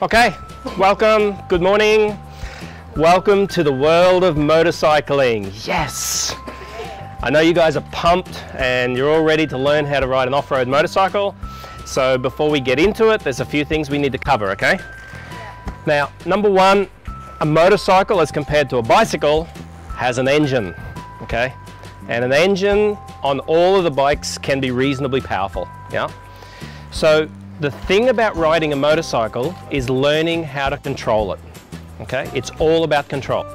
Okay, welcome, good morning. Welcome to the world of motorcycling. Yes! I know you guys are pumped and you're all ready to learn how to ride an off-road motorcycle. So before we get into it, there's a few things we need to cover, okay? Now, number one, a motorcycle as compared to a bicycle has an engine, okay? And an engine on all of the bikes can be reasonably powerful, yeah? So the thing about riding a motorcycle is learning how to control it, okay? It's all about control.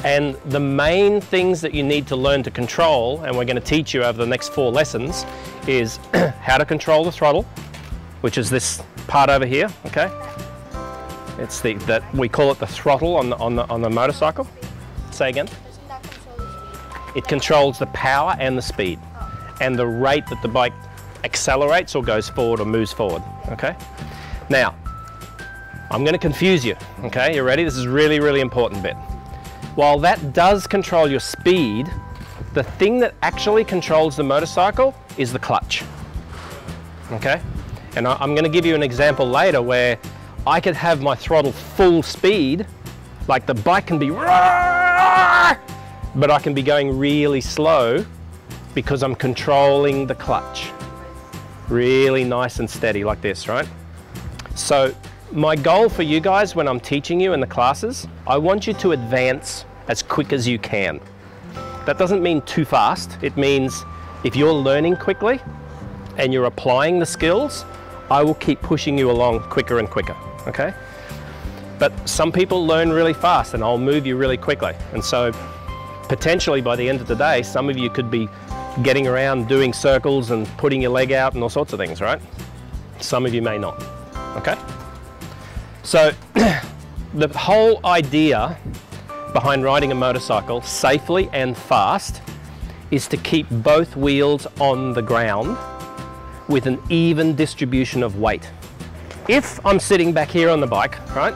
And the main things that you need to learn to control, and we're going to teach you over the next 4 lessons, is how to control the throttle, which is this part over here, okay? It's that we call it the throttle on the motorcycle. Say again? Doesn't that control the speed? It controls the power and the speed, and the rate that the bike accelerates or goes forward or moves forward, okay? Now, I'm going to confuse you, okay? You ready? This is really, really important bit. While that does control your speed, the thing that actually controls the motorcycle is the clutch, okay? And I'm going to give you an example later where I could have my throttle full speed, like the bike can be, but I can be going really slow because I'm controlling the clutch. Really nice and steady like this, right? So my goal for you guys when I'm teaching you in the classes, I want you to advance as quick as you can. That doesn't mean too fast. It means if you're learning quickly and you're applying the skills, I will keep pushing you along quicker and quicker, okay? But some people learn really fast and I'll move you really quickly. And so potentially by the end of the day, some of you could be getting around doing circles and putting your leg out and all sorts of things, right? Some of you may not, okay? So the whole idea behind riding a motorcycle safely and fast is to keep both wheels on the ground with an even distribution of weight. If I'm sitting back here on the bike, right,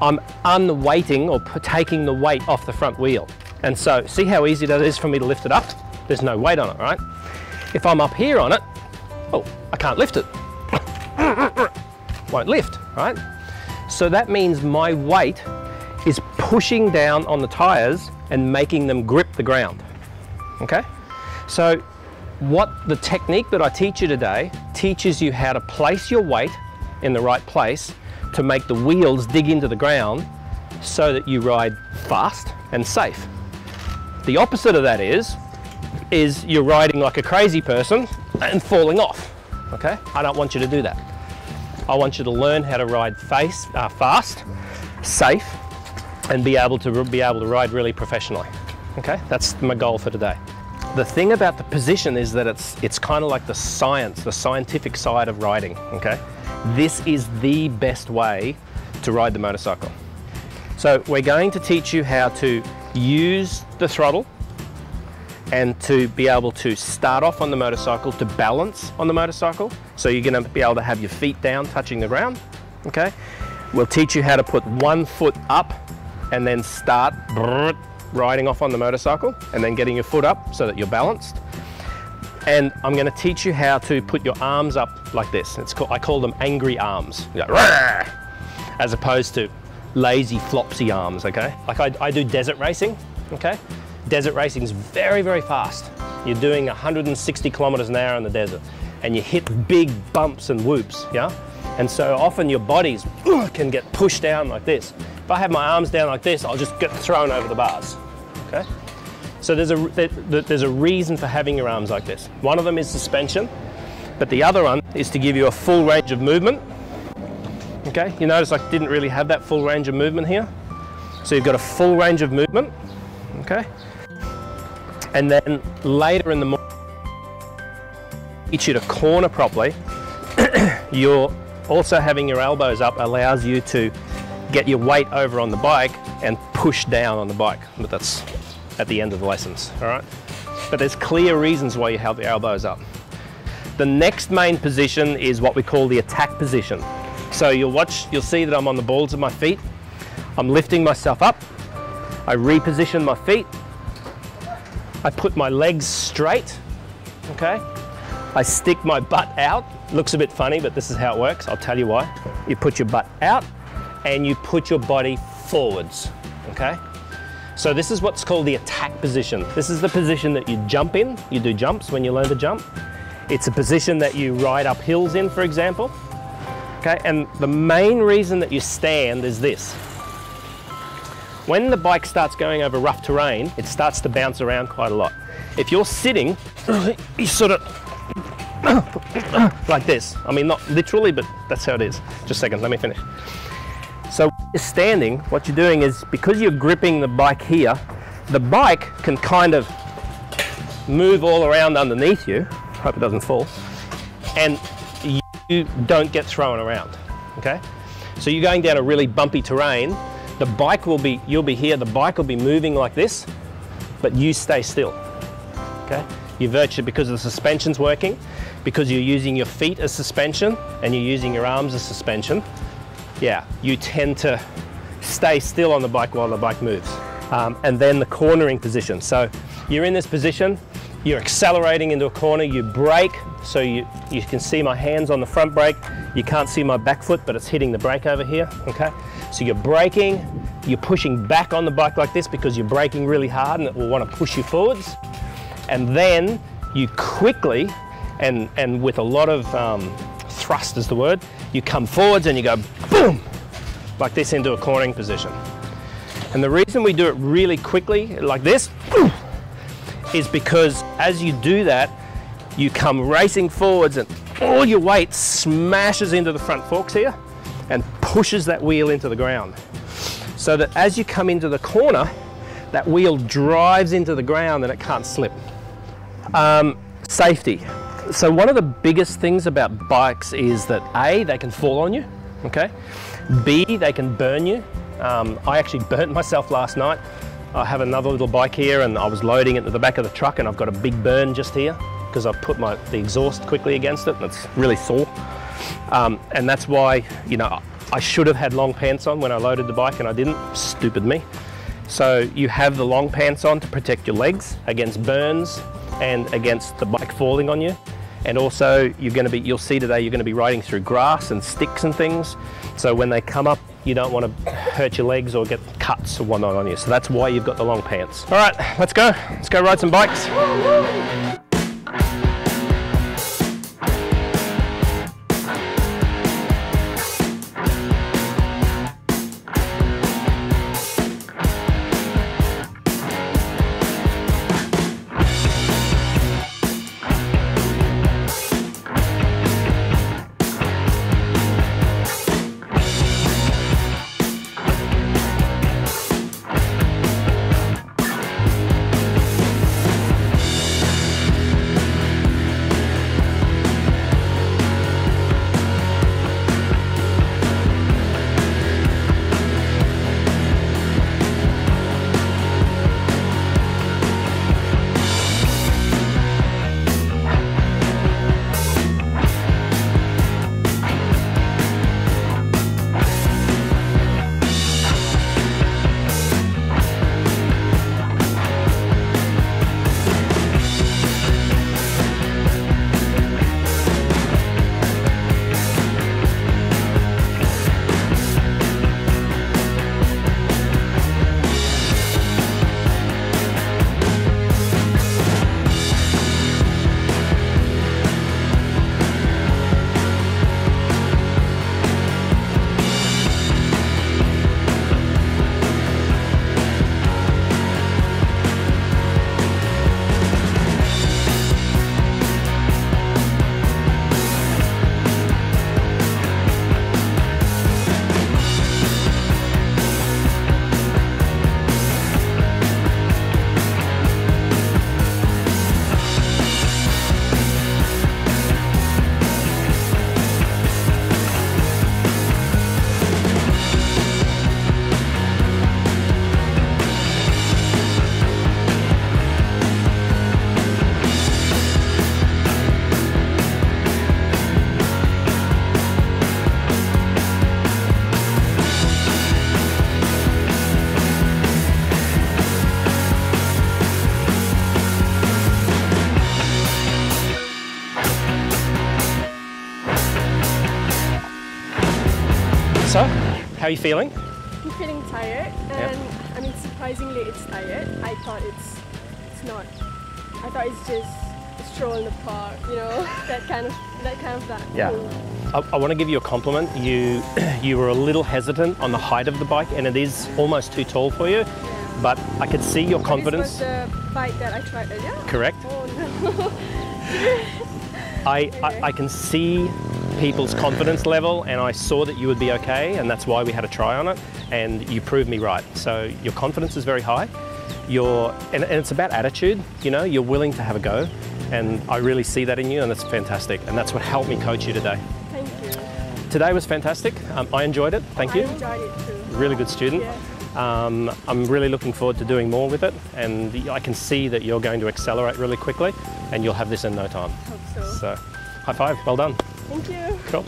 I'm unweighting or taking the weight off the front wheel. And so see how easy that is for me to lift it up? There's no weight on it, right? If I'm up here on it, oh, I can't lift it. Won't lift, right? So that means my weight is pushing down on the tires and making them grip the ground, okay? So what the technique that I teach you today teaches you how to place your weight in the right place to make the wheels dig into the ground so that you ride fast and safe. The opposite of that is you're riding like a crazy person and falling off, okay? I don't want you to do that. I want you to learn how to ride fast, safe, and be able to ride really professionally, okay? That's my goal for today. The thing about the position is that it's kind of like the scientific side of riding, okay? This is the best way to ride the motorcycle. So we're going to teach you how to use the throttle and to be able to start off on the motorcycle, to balance on the motorcycle. So you're going to be able to have your feet down touching the ground, okay? We'll teach you how to put one foot up and then start riding off on the motorcycle and then getting your foot up so that you're balanced. And I'm going to teach you how to put your arms up like this. I call them angry arms, as opposed to lazy flopsy arms, okay? Like I do desert racing, okay? Desert racing is very, very fast. You're doing 160 kilometers an hour in the desert and you hit big bumps and whoops, yeah? And so often your bodies can get pushed down like this. If I have my arms down like this, I'll just get thrown over the bars, okay? So there's a reason for having your arms like this. One of them is suspension, but the other one is to give you a full range of movement, okay? You notice I didn't really have that full range of movement here. So you've got a full range of movement, okay? And then later in the morning, teach you to corner properly. You're also having your elbows up allows you to get your weight over on the bike and push down on the bike. But that's at the end of the lessons, all right? But there's clear reasons why you have the elbows up. The next main position is what we call the attack position. So you'll see that I'm on the balls of my feet. I'm lifting myself up. I reposition my feet. I put my legs straight, okay? I stick my butt out. Looks a bit funny, but this is how it works. I'll tell you why. You put your butt out and you put your body forwards, okay? So this is what's called the attack position. This is the position that you jump in. You do jumps when you learn to jump. It's a position that you ride up hills in, for example. Okay, and the main reason that you stand is this. When the bike starts going over rough terrain, it starts to bounce around quite a lot. If you're sitting, you sort of like this. I mean, not literally, but that's how it is. Just a second, let me finish. So when you're standing, what you're doing is, because you're gripping the bike here, the bike can kind of move all around underneath you. Hope it doesn't fall. And you don't get thrown around, okay? So you're going down a really bumpy terrain, the bike will be, you'll be here, the bike will be moving like this, but you stay still, okay? You virtually, because the suspension's working, because you're using your feet as suspension and you're using your arms as suspension, yeah, you tend to stay still on the bike while the bike moves. And then the cornering position. So you're in this position, you're accelerating into a corner, you brake, so you can see my hands on the front brake. You can't see my back foot, but it's hitting the brake over here, okay? So you're braking, you're pushing back on the bike like this because you're braking really hard and it will want to push you forwards. And then you quickly, and with a lot of thrust is the word, you come forwards and you go boom, like this into a cornering position. And the reason we do it really quickly, like this, is because as you do that, you come racing forwards and all your weight smashes into the front forks here and pushes that wheel into the ground. So that as you come into the corner, that wheel drives into the ground and it can't slip. Safety. So one of the biggest things about bikes is that A, they can fall on you, okay? B, they can burn you. I actually burnt myself last night. I have another little bike here and I was loading it to the back of the truck and I've got a big burn just here because I put the exhaust quickly against it and it's really sore. And that's why, you know, I should have had long pants on when I loaded the bike and I didn't. Stupid me. So you have the long pants on to protect your legs against burns and against the bike falling on you. And also you'll see today you're going to be riding through grass and sticks and things. So when they come up, you don't want to hurt your legs or get cuts or whatnot on you. So that's why you've got the long pants. All right, let's go. Let's go ride some bikes. So, how are you feeling? I'm feeling tired, and I mean, surprisingly, it's tired. I thought it's not. I thought it's just a stroll in the park, you know, that kind of that. Yeah. Cool. I want to give you a compliment. You were a little hesitant on the height of the bike, and it is almost too tall for you. But I could see your confidence. This was the bike that I tried earlier. Correct. Oh no. I can see people's confidence level, and I saw that you would be okay, and that's why we had a try on it, and you proved me right. So your confidence is very high. And it's about attitude, you know, you're willing to have a go, and I really see that in you, and that's fantastic, and that's what helped me coach you today. Thank you. Today was fantastic. I enjoyed it. Thank you. I enjoyed it too. Really good student. Yeah. I'm really looking forward to doing more with it, and I can see that you're going to accelerate really quickly, and you'll have this in no time. Hope so. So, high five, well done. Thank you. Cool.